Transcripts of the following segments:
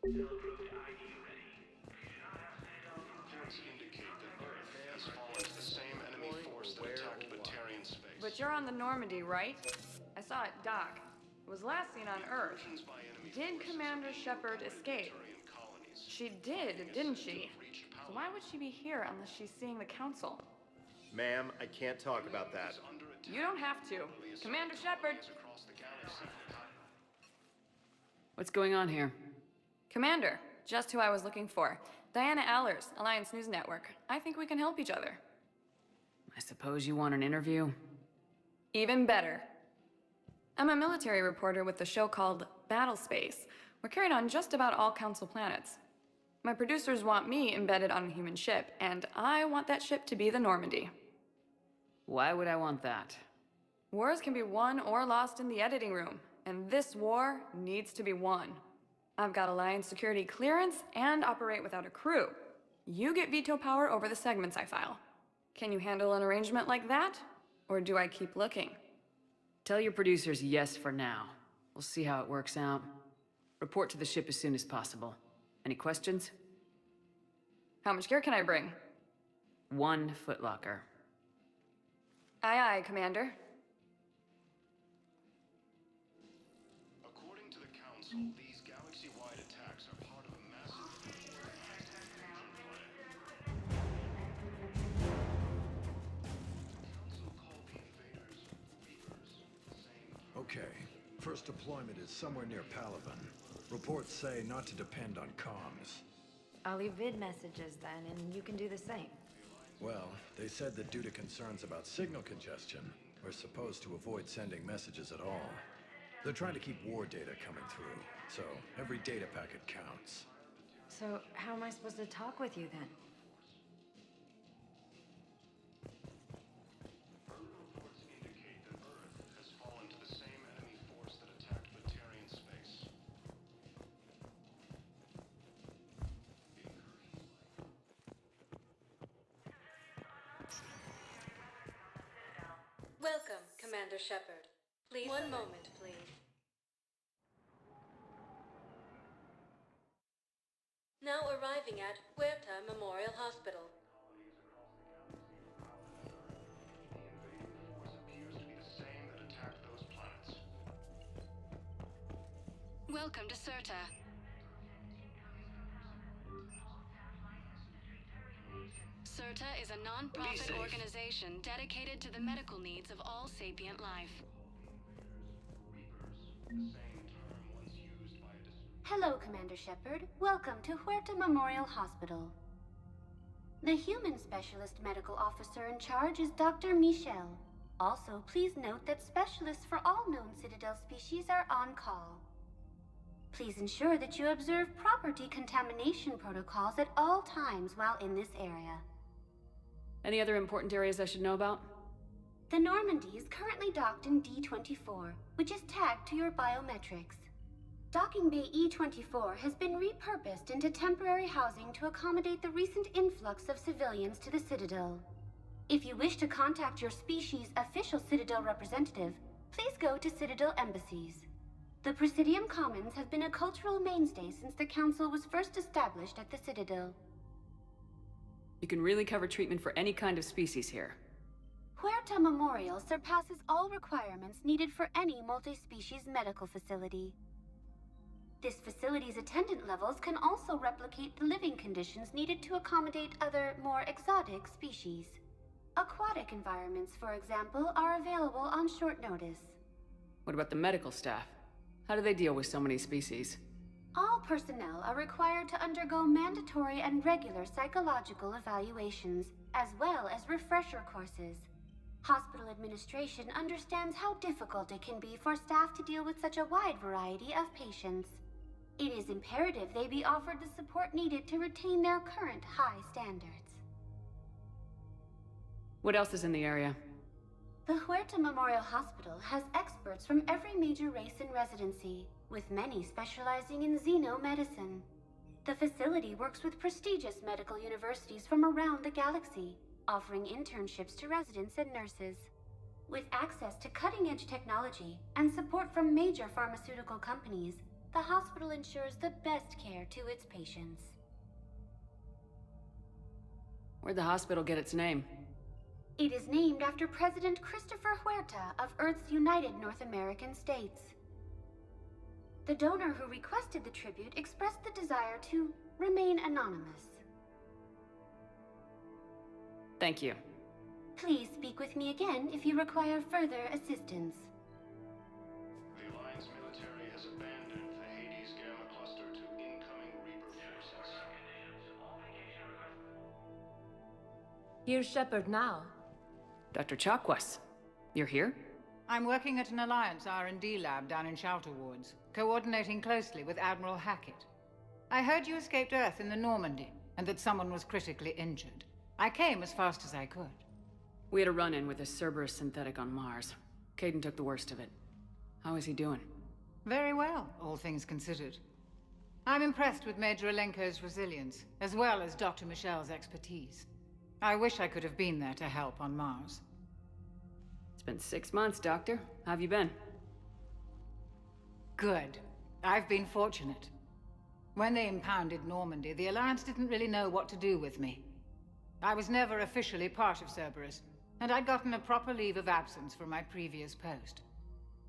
Reports indicate that Earth has fallen to the same enemy force that attacked Batarian space. But you're on the Normandy, right? I saw it dock. It was last seen on Earth. Did Commander Shepard escape? She did, didn't she? So why would she be here unless she's seeing the Council? Ma'am, I can't talk about that. You don't have to. Commander Shepard! What's going on here? Commander, just who I was looking for. Diana Allers, Alliance News Network. I think we can help each other. I suppose you want an interview? Even better. I'm a military reporter with the show called Battle Space. We're carried on just about all Council planets. My producers want me embedded on a human ship, and I want that ship to be the Normandy. Why would I want that? Wars can be won or lost in the editing room, and this war needs to be won. I've got Alliance security clearance and operate without a crew. You get veto power over the segments I file. Can you handle an arrangement like that? Or do I keep looking? Tell your producers yes for now. We'll see how it works out. Report to the ship as soon as possible. Any questions? How much gear can I bring? 1 footlocker. Aye, aye, Commander. According to the Council, these galaxy-wide attacks are part of a massive... Council called the invaders Reapers. Okay. First deployment is somewhere near Palaven. Reports say not to depend on comms. I'll leave vid messages then, and you can do the same. Well, they said that due to concerns about signal congestion, we're supposed to avoid sending messages at all. They're trying to keep war data coming through, so every data packet counts. So, how am I supposed to talk with you then? Reports indicate that Earth has fallen to the same enemy force that attacked Batarian space. Welcome, Commander Shepard. Please, one moment, please. Now arriving at Huerta Memorial Hospital. The invading force appears to be the same that attacked those planets. Welcome to Cirta. Cirta is a non-profit organization dedicated to the medical needs of all sapient life. Hello, Commander Shepard. Welcome to Huerta Memorial Hospital. The human specialist medical officer in charge is Dr. Michel. Also, please note that specialists for all known Citadel species are on call. Please ensure that you observe proper decontamination protocols at all times while in this area. Any other important areas I should know about? The Normandy is currently docked in D-24, which is tagged to your biometrics. Docking Bay E-24 has been repurposed into temporary housing to accommodate the recent influx of civilians to the Citadel. If you wish to contact your species' official Citadel representative, please go to Citadel embassies. The Presidium Commons have been a cultural mainstay since the Council was first established at the Citadel. You can really cover treatment for any kind of species here. Huerta Memorial surpasses all requirements needed for any multi-species medical facility. This facility's attendant levels can also replicate the living conditions needed to accommodate other, more exotic species. Aquatic environments, for example, are available on short notice. What about the medical staff? How do they deal with so many species? All personnel are required to undergo mandatory and regular psychological evaluations, as well as refresher courses. Hospital administration understands how difficult it can be for staff to deal with such a wide variety of patients. It is imperative they be offered the support needed to retain their current high standards. What else is in the area? The Huerta Memorial Hospital has experts from every major race in residency, with many specializing in xenomedicine. The facility works with prestigious medical universities from around the galaxy, offering internships to residents and nurses. With access to cutting-edge technology and support from major pharmaceutical companies, the hospital ensures the best care to its patients. Where'd the hospital get its name? It is named after President Christopher Huerta of Earth's United North American States. The donor who requested the tribute expressed the desire to remain anonymous. Thank you. Please speak with me again if you require further assistance. The Alliance military has abandoned the Hades Gamma Cluster to incoming Reaper forces. Here's Shepard now. Dr. Chakwas, you're here? I'm working at an Alliance R&D lab down in Shelter Wards, coordinating closely with Admiral Hackett. I heard you escaped Earth in the Normandy, and that someone was critically injured. I came as fast as I could. We had a run-in with a Cerberus synthetic on Mars. Caden took the worst of it. How is he doing? Very well, all things considered. I'm impressed with Major Alenko's resilience, as well as Dr. Michel's expertise. I wish I could have been there to help on Mars. It's been 6 months, Doctor. How have you been? Good. I've been fortunate. When they impounded Normandy, the Alliance didn't really know what to do with me. I was never officially part of Cerberus, and I'd gotten a proper leave of absence from my previous post.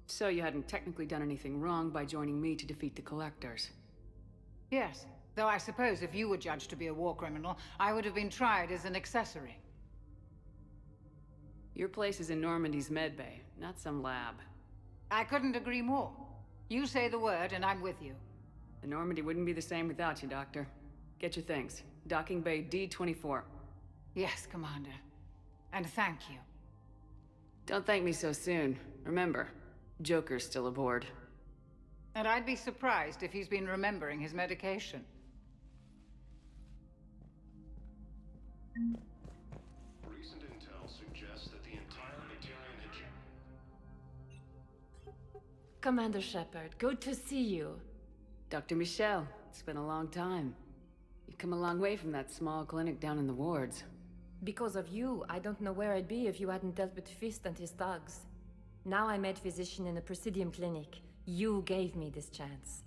So you hadn't technically done anything wrong by joining me to defeat the Collectors? Yes, though I suppose if you were judged to be a war criminal, I would have been tried as an accessory. Your place is in Normandy's medbay, not some lab. I couldn't agree more. You say the word and I'm with you. The Normandy wouldn't be the same without you, Doctor. Get your things. Docking Bay D-24. Yes, Commander. And thank you. Don't thank me so soon. Remember, Joker's still aboard. And I'd be surprised if he's been remembering his medication. Recent intel suggests that the entire Batarian Commander Shepard, good to see you. Dr. Michel, it's been a long time. You've come a long way from that small clinic down in the wards. Because of you, I don't know where I'd be if you hadn't dealt with Fist and his thugs. Now I'm med physician in a Presidium clinic. You gave me this chance.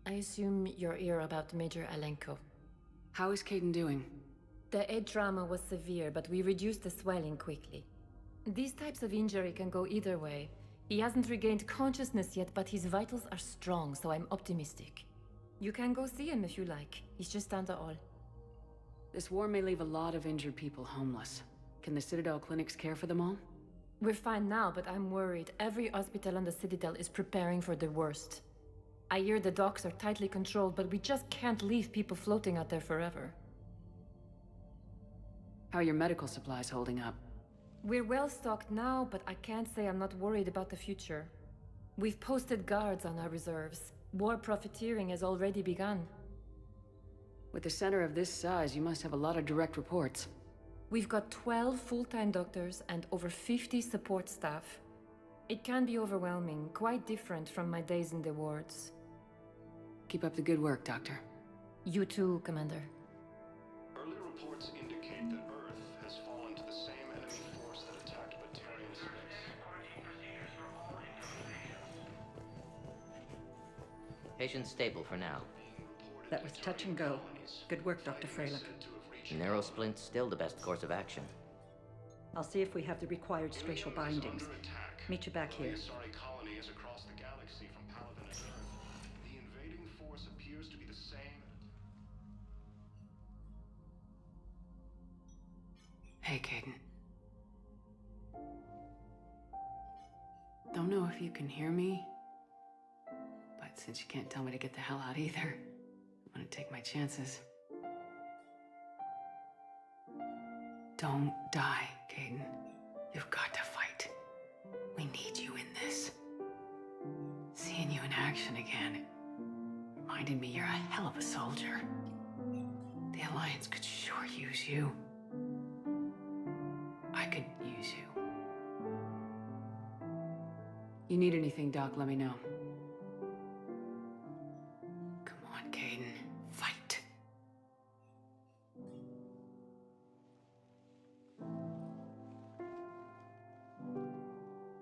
I assume you're here about Major Alenko. How is Caden doing? The head trauma was severe, but we reduced the swelling quickly. These types of injury can go either way. He hasn't regained consciousness yet, but his vitals are strong, so I'm optimistic. You can go see him if you like. He's just down the hall. This war may leave a lot of injured people homeless. Can the Citadel clinics care for them all? We're fine now, but I'm worried. Every hospital on the Citadel is preparing for the worst. I hear the docks are tightly controlled, but we just can't leave people floating out there forever. How are your medical supplies holding up? We're well stocked now, but I can't say I'm not worried about the future. We've posted guards on our reserves. War profiteering has already begun. With a center of this size, you must have a lot of direct reports. We've got 12 full-time doctors and over 50 support staff. It can be overwhelming, quite different from my days in the wards. Keep up the good work, Doctor. You too, Commander. Early reports indicate that Earth has fallen to the same enemy force that attacked Batarian space. Patient stable for now. That was touch and go. Good work, Dr. Freilich. Narrow splint's still the best course of action. I'll see if we have the required spatial bindings. Meet you back here. Sorry colony is across the galaxy from Paladin and Earth. The invading force appears to be the same. Hey, Caden. Don't know if you can hear me, but since you can't tell me to get the hell out either, I'm gonna take my chances. Don't die, Caden. You've got to fight. We need you in this. Seeing you in action again reminded me you're a hell of a soldier. The Alliance could sure use you. I could use you. You need anything, Doc, let me know. Come on, Caden. Fight.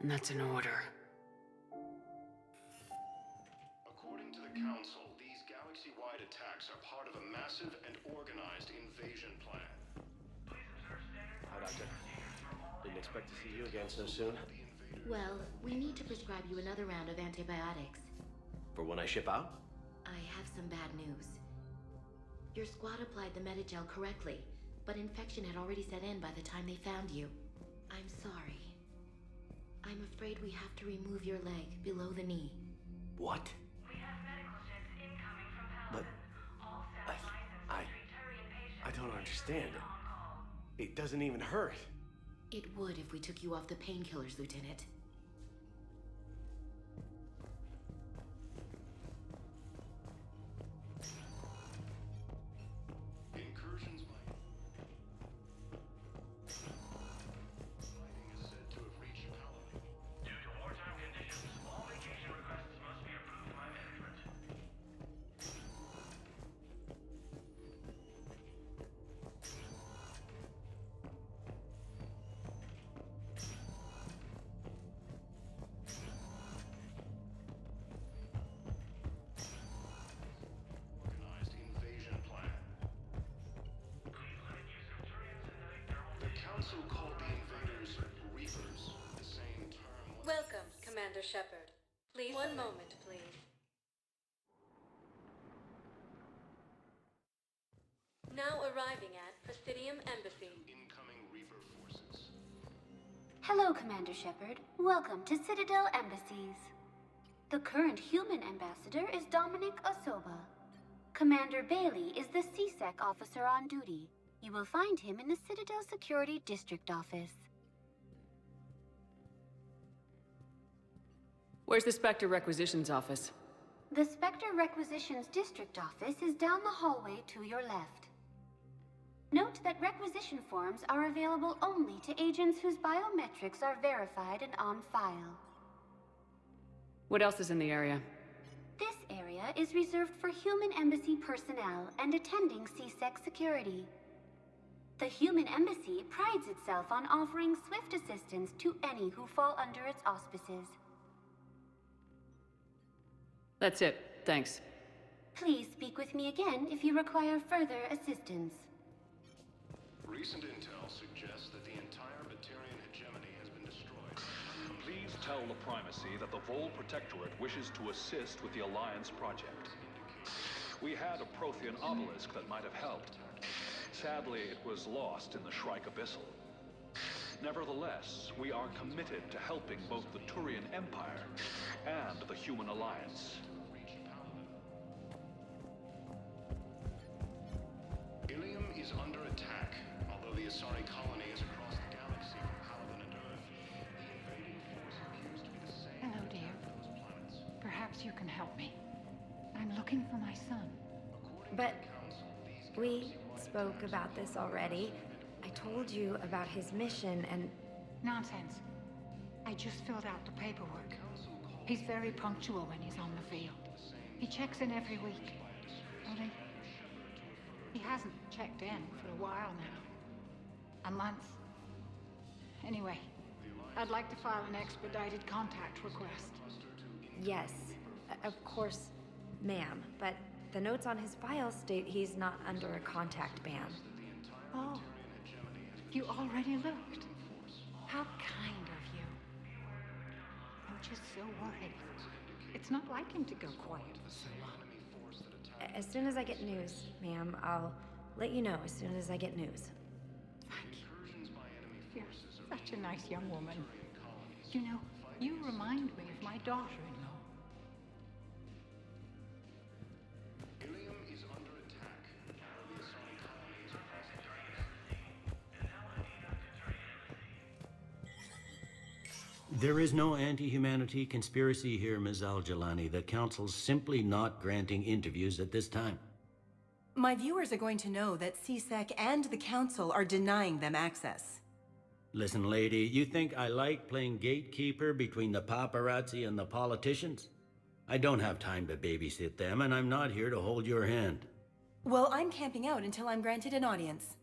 And that's an order. According to the Council, these galaxy-wide attacks are part of a massive and organized invasion plan. Hi, Doctor. Didn't expect to see you again so soon. Well, we need to prescribe you another round of antibiotics. For when I ship out? I have some bad news. Your squad applied the Metagel correctly, but infection had already set in by the time they found you. I'm sorry. I'm afraid we have to remove your leg below the knee. What? We have medical ships incoming from Paladin. But All set licensed to treat Turian patients. I don't understand it. It doesn't even hurt. It would if we took you off the painkillers, Lieutenant. Incursions by... Fighting is said to have reached Paladin. Due to wartime conditions, all vacation requests must be approved by management. Organized invasion plan. The Council called the invaders Reapers, the same term. Welcome, Commander Shepard. Please, one moment, please. Now arriving at Presidium Embassy. Incoming Reaper forces. Hello, Commander Shepard. Welcome to Citadel Embassies. The current human ambassador is Dominic Osoba. Commander Bailey is the CSEC officer on duty. You will find him in the Citadel Security District Office. Where's the Spectre Requisitions Office? The Spectre Requisitions District Office is down the hallway to your left. Note that requisition forms are available only to agents whose biometrics are verified and on file. What else is in the area? This area is reserved for human embassy personnel and attending CSEC security. The human embassy prides itself on offering swift assistance to any who fall under its auspices. That's it. Thanks. Please speak with me again if you require further assistance. Recent intel suggests that the entire Batarian hegemony has been destroyed. Please tell the Primacy that the Vol Protectorate wishes to assist with the Alliance project. We had a Prothean obelisk that might have helped. Sadly, it was lost in the Shrike Abyssal. Nevertheless, we are committed to helping both the Turian Empire and the Human Alliance. Ilium is under attack. Although the Asari colony is across the galaxy from Paladin and Earth, the invading force appears to be the same. Hello, dear. Perhaps you can help me. I'm looking for my son. But we spoke about this already. I told you about his mission and... Nonsense. I just filled out the paperwork. He's very punctual when he's on the field. He checks in every week. Only, he hasn't checked in for a while now. A month. Anyway, I'd like to file an expedited contact request. Yes, of course, ma'am. But the notes on his file state he's not under a contact ban. Oh, you already looked. How kind of you. I'm just so worried. It's not like him to go quiet for so long. As soon as I get news, ma'am, I'll let you know as soon as I get news. Thank you. You're such a nice young woman. You know, you remind me of my daughter-in-law. Ilium is under attack. The Asari colony is across the There is no anti-humanity conspiracy here, Ms. Al-Jalani. The Council's simply not granting interviews at this time. My viewers are going to know that CSEC and the Council are denying them access. Listen, lady, you think I like playing gatekeeper between the paparazzi and the politicians? I don't have time to babysit them, and I'm not here to hold your hand. Well, I'm camping out until I'm granted an audience.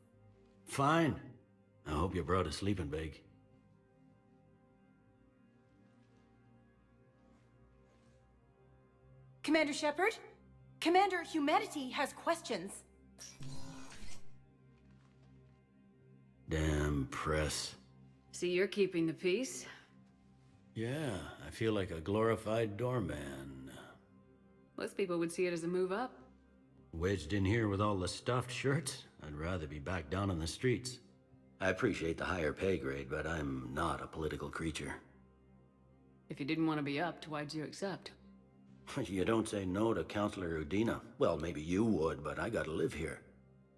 Fine. I hope you brought a sleeping bag. Commander Shepard? Commander, humanity has questions. Damn press. See, you're keeping the peace. Yeah, I feel like a glorified doorman. Most people would see it as a move up. Wedged in here with all the stuffed shirts? I'd rather be back down on the streets. I appreciate the higher pay grade, but I'm not a political creature. If you didn't want to be upped, why'd you accept? You don't say no to Counselor Udina. Well, maybe you would, but I gotta live here.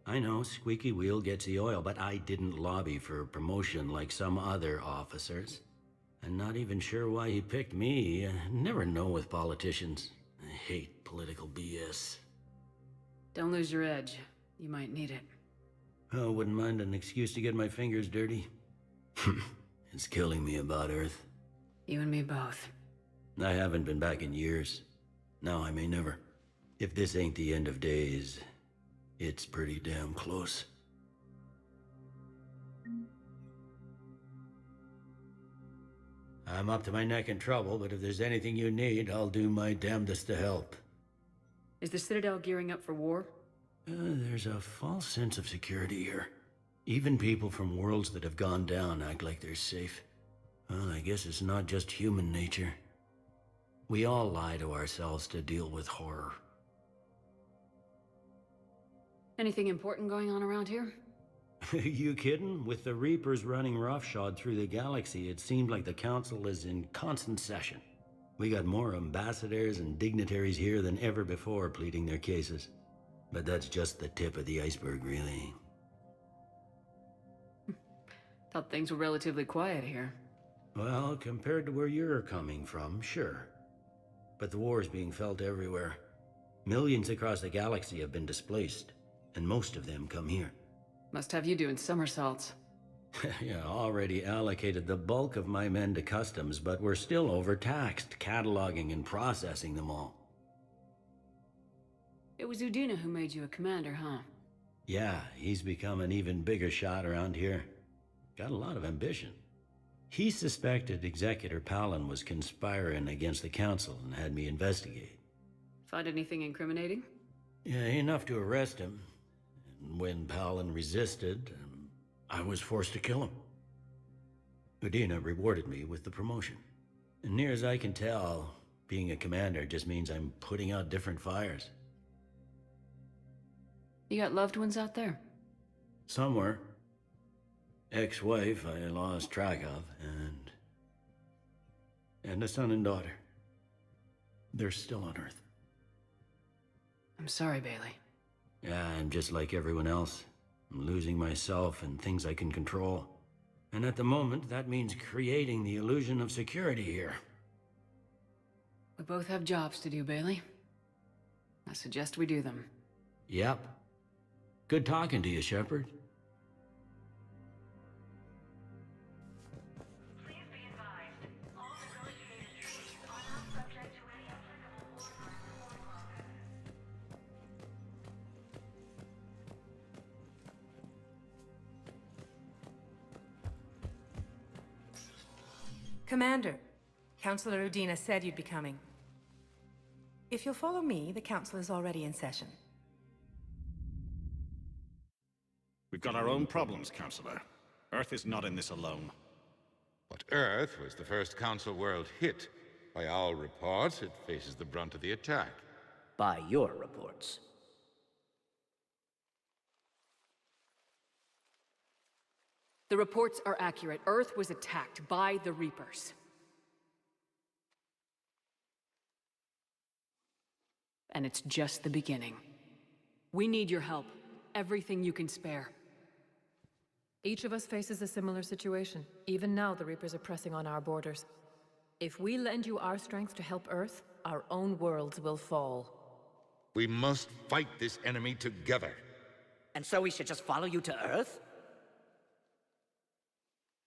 I know, squeaky wheel gets the oil, but I didn't lobby for promotion like some other officers. I'm not even sure why he picked me. I never know with politicians. I hate political BS. Don't lose your edge. You might need it. Oh, wouldn't mind an excuse to get my fingers dirty. It's killing me about Earth. You and me both. I haven't been back in years. Now I may never. If this ain't the end of days, it's pretty damn close. I'm up to my neck in trouble, but if there's anything you need, I'll do my damnedest to help. Is the Citadel gearing up for war? There's a false sense of security here. Even people from worlds that have gone down act like they're safe. Well, I guess it's not just human nature. We all lie to ourselves to deal with horror. Anything important going on around here? You kidding? With the Reapers running roughshod through the galaxy, it seemed like the Council is in constant session. We got more ambassadors and dignitaries here than ever before pleading their cases. But that's just the tip of the iceberg, really. Thought things were relatively quiet here. Well, compared to where you're coming from, sure. But the war's being felt everywhere. Millions across the galaxy have been displaced, and most of them come here. Must have you doing somersaults. Yeah, already allocated the bulk of my men to customs, but we're still overtaxed, cataloging and processing them all. It was Udina who made you a commander, huh? Yeah, he's become an even bigger shot around here. Got a lot of ambition. He suspected Executor Palin was conspiring against the Council and had me investigate. Find anything incriminating? Yeah, enough to arrest him. And when Palin resisted, I was forced to kill him. Udina rewarded me with the promotion. And near as I can tell, being a commander just means I'm putting out different fires. You got loved ones out there? Somewhere. Ex-wife I lost track of, and a son and daughter. They're still on Earth. I'm sorry, Bailey. Yeah, I'm just like everyone else. I'm losing myself and things I can control. And at the moment, that means creating the illusion of security here. We both have jobs to do, Bailey. I suggest we do them. Yep. Good talking to you, Shepard. Commander, Counselor Udina said you'd be coming. If you'll follow me, the Council is already in session. We've got our own problems, Counselor. Earth is not in this alone. But Earth was the first Council world hit. By all reports, it faces the brunt of the attack. By your reports. The reports are accurate. Earth was attacked by the Reapers. And it's just the beginning. We need your help. Everything you can spare. Each of us faces a similar situation. Even now, the Reapers are pressing on our borders. If we lend you our strength to help Earth, our own worlds will fall. We must fight this enemy together. And so we should just follow you to Earth?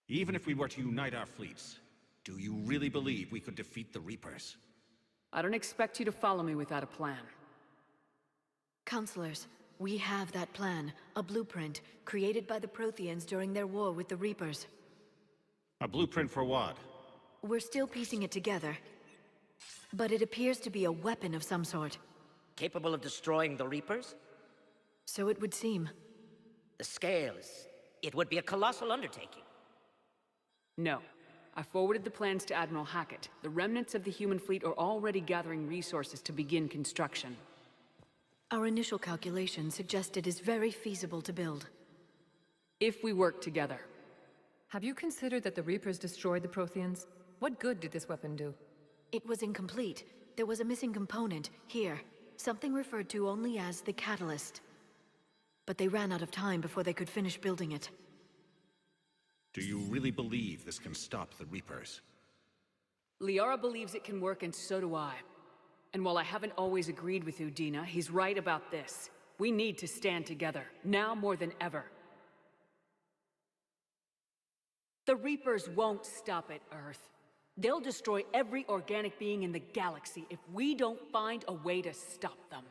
Even if we were to unite our fleets, do you really believe we could defeat the Reapers? I don't expect you to follow me without a plan. Counselors, we have that plan, a blueprint, created by the Protheans during their war with the Reapers. A blueprint for what? We're still piecing it together. But it appears to be a weapon of some sort. Capable of destroying the Reapers? So it would seem. The scale is... It would be a colossal undertaking. No. I forwarded the plans to Admiral Hackett. The remnants of the human fleet are already gathering resources to begin construction. Our initial calculations suggest it is very feasible to build. If we work together. Have you considered that the Reapers destroyed the Protheans? What good did this weapon do? It was incomplete. There was a missing component, here. Something referred to only as the catalyst. But they ran out of time before they could finish building it. Do you really believe this can stop the Reapers? Liara believes it can work, and so do I. And while I haven't always agreed with Udina, he's right about this. We need to stand together, now more than ever. The Reapers won't stop at Earth. They'll destroy every organic being in the galaxy if we don't find a way to stop them.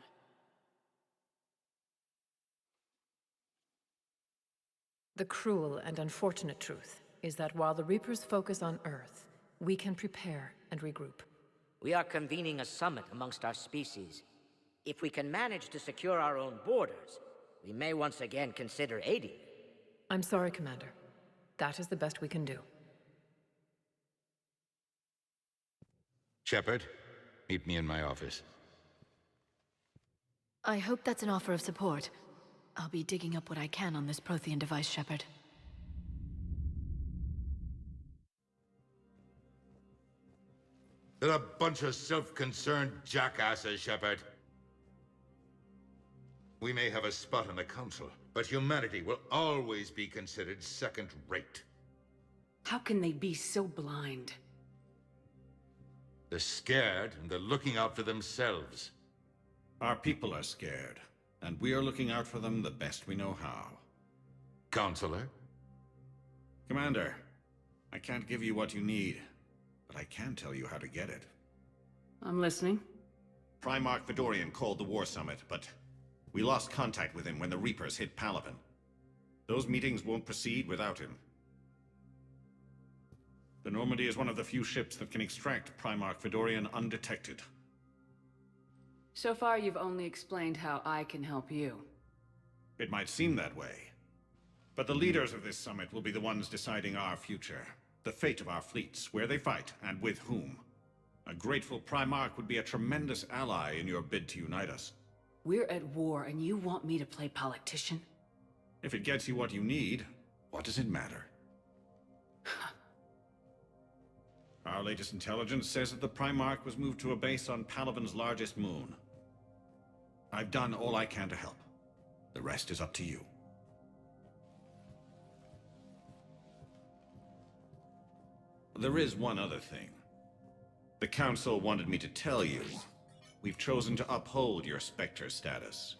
The cruel and unfortunate truth is that while the Reapers focus on Earth, we can prepare and regroup. We are convening a summit amongst our species. If we can manage to secure our own borders, we may once again consider aiding. I'm sorry, Commander. That is the best we can do. Shepard, meet me in my office. I hope that's an offer of support. I'll be digging up what I can on this Prothean device, Shepard. They're a bunch of self-concerned jackasses, Shepard. We may have a spot in the Council, but humanity will always be considered second-rate. How can they be so blind? They're scared, and they're looking out for themselves. Our people are scared, and we are looking out for them the best we know how. Counselor? Commander, I can't give you what you need, but I can tell you how to get it. I'm listening. Primarch Fedorian called the War Summit, but we lost contact with him when the Reapers hit Palaven. Those meetings won't proceed without him. The Normandy is one of the few ships that can extract Primarch Fedorian undetected. So far, you've only explained how I can help you. It might seem that way. But the leaders of this summit will be the ones deciding our future. The fate of our fleets, where they fight, and with whom. A grateful Primarch would be a tremendous ally in your bid to unite us. We're at war, and you want me to play politician? If it gets you what you need, what does it matter? Our latest intelligence says that the Primarch was moved to a base on Palaven's largest moon. I've done all I can to help. The rest is up to you. There is one other thing. The Council wanted me to tell you, we've chosen to uphold your Spectre status.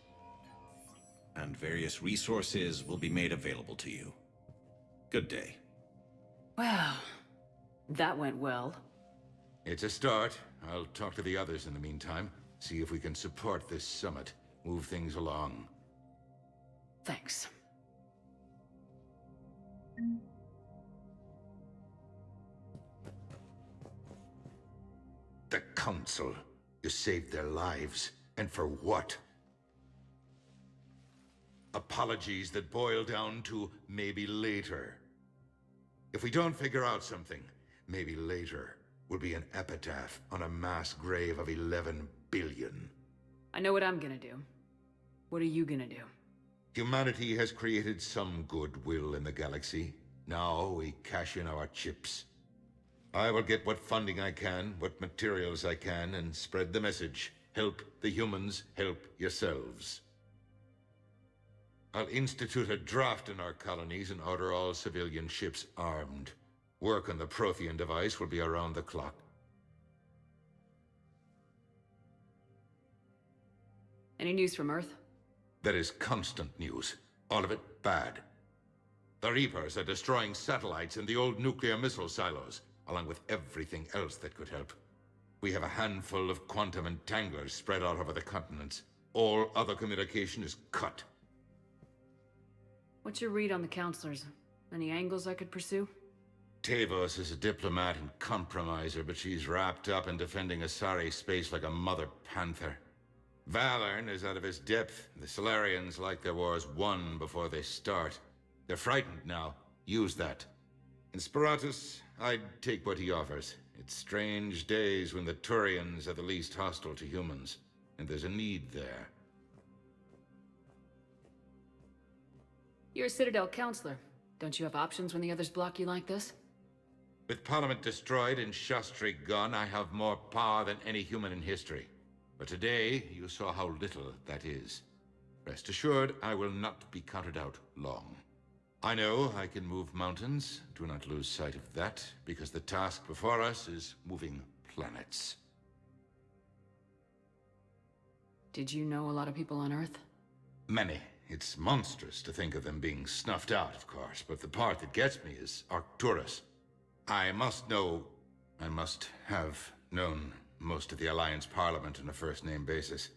And various resources will be made available to you. Good day. Well, that went well. It's a start. I'll talk to the others in the meantime. See if we can support this summit. Move things along. Thanks. The Council. You saved their lives. And for what? Apologies that boil down to maybe later. If we don't figure out something, maybe later will be an epitaph on a mass grave of 11 billion. I know what I'm gonna do. What are you gonna do? Humanity has created some goodwill in the galaxy. Now we cash in our chips. I will get what funding I can, what materials I can, and spread the message. Help the humans, help yourselves. I'll institute a draft in our colonies and order all civilian ships armed. Work on the Prothean device will be around the clock. Any news from Earth? There is constant news. All of it bad. The Reapers are destroying satellites in the old nuclear missile silos, along with everything else that could help. We have a handful of quantum entanglers spread out over the continents. All other communication is cut. What's your read on the counselors? Any angles I could pursue? Tavos is a diplomat and compromiser, but she's wrapped up in defending Asari space like a mother panther. Valorn is out of his depth. The Solarians like their wars won before they start. They're frightened now. Use that. In Sparatus, I'd take what he offers. It's strange days when the Turians are the least hostile to humans, and there's a need there. You're a Citadel counselor. Don't you have options when the others block you like this? With Parliament destroyed and Shastri gone, I have more power than any human in history. But today, you saw how little that is. Rest assured, I will not be counted out long. I know I can move mountains. Do not lose sight of that, because the task before us is moving planets. Did you know a lot of people on Earth? Many. It's monstrous to think of them being snuffed out, of course, but the part that gets me is Arcturus. I must have known most of the Alliance Parliament on a first-name basis.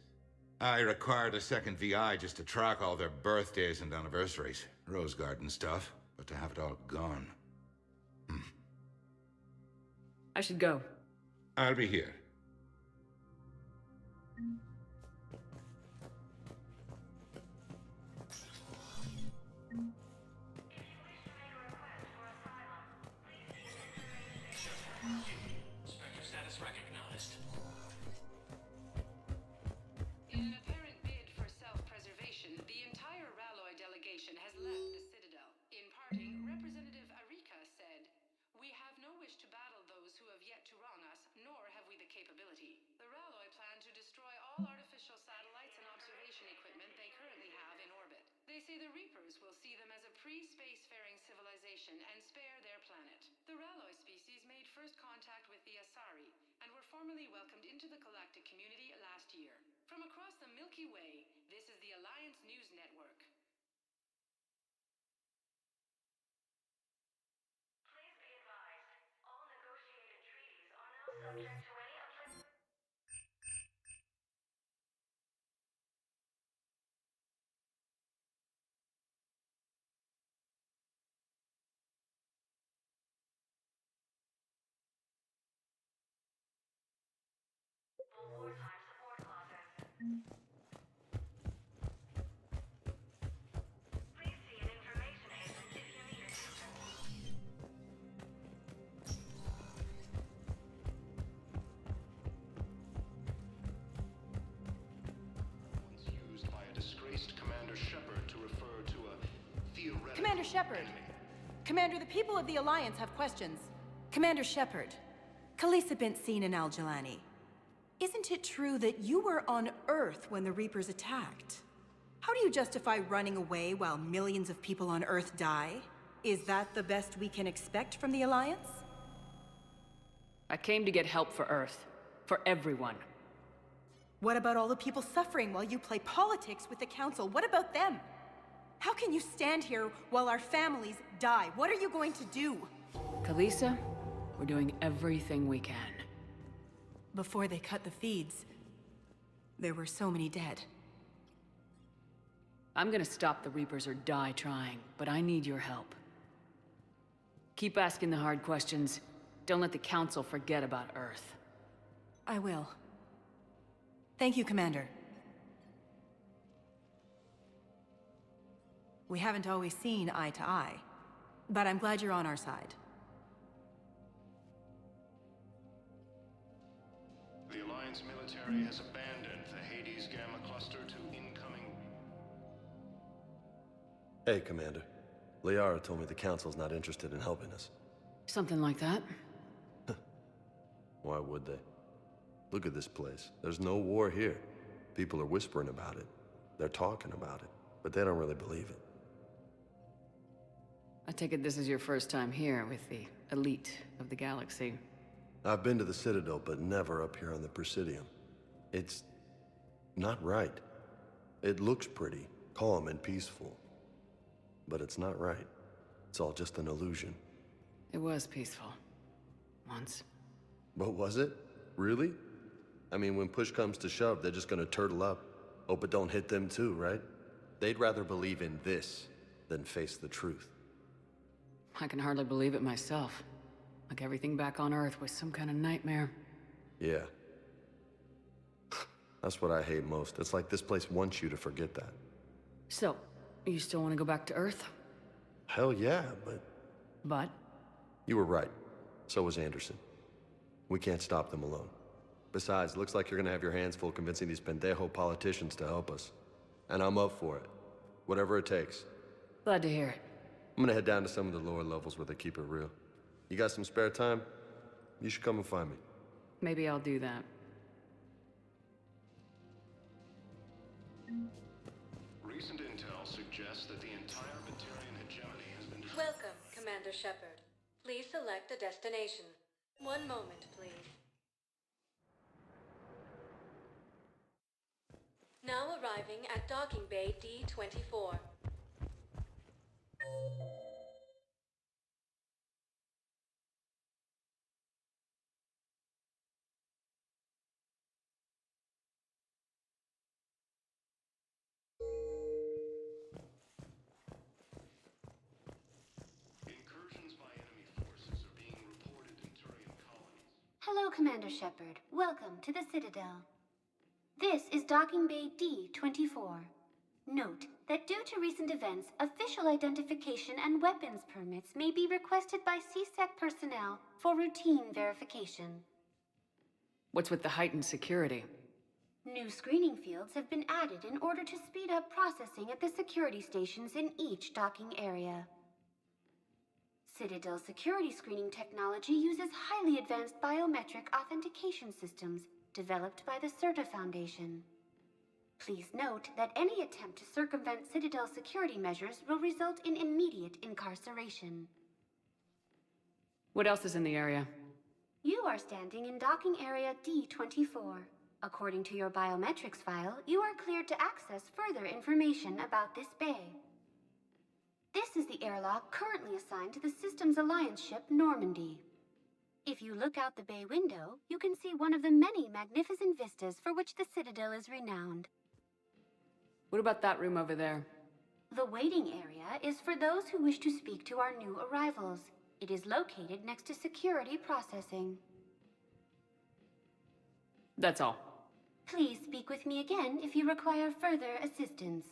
I required a second VI just to track all their birthdays and anniversaries. Rose Garden stuff, but to have it all gone. I should go. I'll be here. Spectre status recognized. In an apparent bid for self-preservation, the entire Ralloy delegation has left the Citadel. In parting, Representative Arika said, "We have no wish to battle those who have yet to wrong us, nor have we the capability. The Ralloy plan to destroy all artificial satellites and observation equipment they currently have in orbit. They say the Reapers will see them as a pre-spacefaring civilization and spare their planet. The Ralloy species made first contact with the Asari and were formally welcomed into the galactic community last year. From across the Milky Way, this is the Alliance News Network." Please be advised, all negotiated treaties are now subject to any applicable... wartime support clauses. Please see an information agent if you need assistance. Once used by a disgraced Commander Shepard to refer to a theoretical... Commander Shepard! Commander, the people of the Alliance have questions. Commander Shepard, Khaleesa bint Sin and Al-Jalani. Isn't it true that you were on Earth when the Reapers attacked? How do you justify running away while millions of people on Earth die? Is that the best we can expect from the Alliance? I came to get help for Earth. For everyone. What about all the people suffering while you play politics with the Council? What about them? How can you stand here while our families die? What are you going to do? Khaleesa, we're doing everything we can. Before they cut the feeds, there were so many dead. I'm gonna stop the Reapers or die trying, but I need your help. Keep asking the hard questions. Don't let the Council forget about Earth. I will. Thank you, Commander. We haven't always seen eye to eye, but I'm glad you're on our side. The Alliance military has abandoned the Hades Gamma cluster to incoming... Hey, Commander. Liara told me the Council's not interested in helping us. Something like that. Why would they? Look at this place. There's no war here. People are whispering about it. They're talking about it, but they don't really believe it. I take it this is your first time here with the elite of the galaxy. I've been to the Citadel, but never up here on the Presidium. It's not right. It looks pretty, calm and peaceful. But it's not right. It's all just an illusion. It was peaceful. Once. But was it? Really? I mean, when push comes to shove, they're just gonna turtle up. Hope it don't hit them too, right? They'd rather believe in this than face the truth. I can hardly believe it myself. Like everything back on Earth was some kind of nightmare. Yeah. That's what I hate most. It's like this place wants you to forget that. So, you still want to go back to Earth? Hell yeah, but... But? You were right. So was Anderson. We can't stop them alone. Besides, looks like you're gonna have your hands full convincing these pendejo politicians to help us. And I'm up for it. Whatever it takes. Glad to hear it. I'm gonna head down to some of the lower levels where they keep it real. You got some spare time? You should come and find me. Maybe I'll do that. Recent intel suggests that the entire Batarian hegemony has been destroyed. Welcome, Commander Shepard. Please select a destination. One moment, please. Now arriving at Docking Bay D-24. Incursions by enemy forces are being reported in Turian colonies. Hello, Commander Shepard. Welcome to the Citadel. This is Docking Bay D-24. Note that due to recent events, official identification and weapons permits may be requested by CSEC personnel for routine verification. What's with the heightened security? New screening fields have been added in order to speed up processing at the security stations in each docking area. Citadel security screening technology uses highly advanced biometric authentication systems developed by the CERTA Foundation. Please note that any attempt to circumvent Citadel security measures will result in immediate incarceration. What else is in the area? You are standing in docking area D-24. According to your biometrics file, you are cleared to access further information about this bay. This is the airlock currently assigned to the Systems Alliance ship Normandy. If you look out the bay window, you can see one of the many magnificent vistas for which the Citadel is renowned. What about that room over there? The waiting area is for those who wish to speak to our new arrivals. It is located next to security processing. That's all. Please speak with me again if you require further assistance.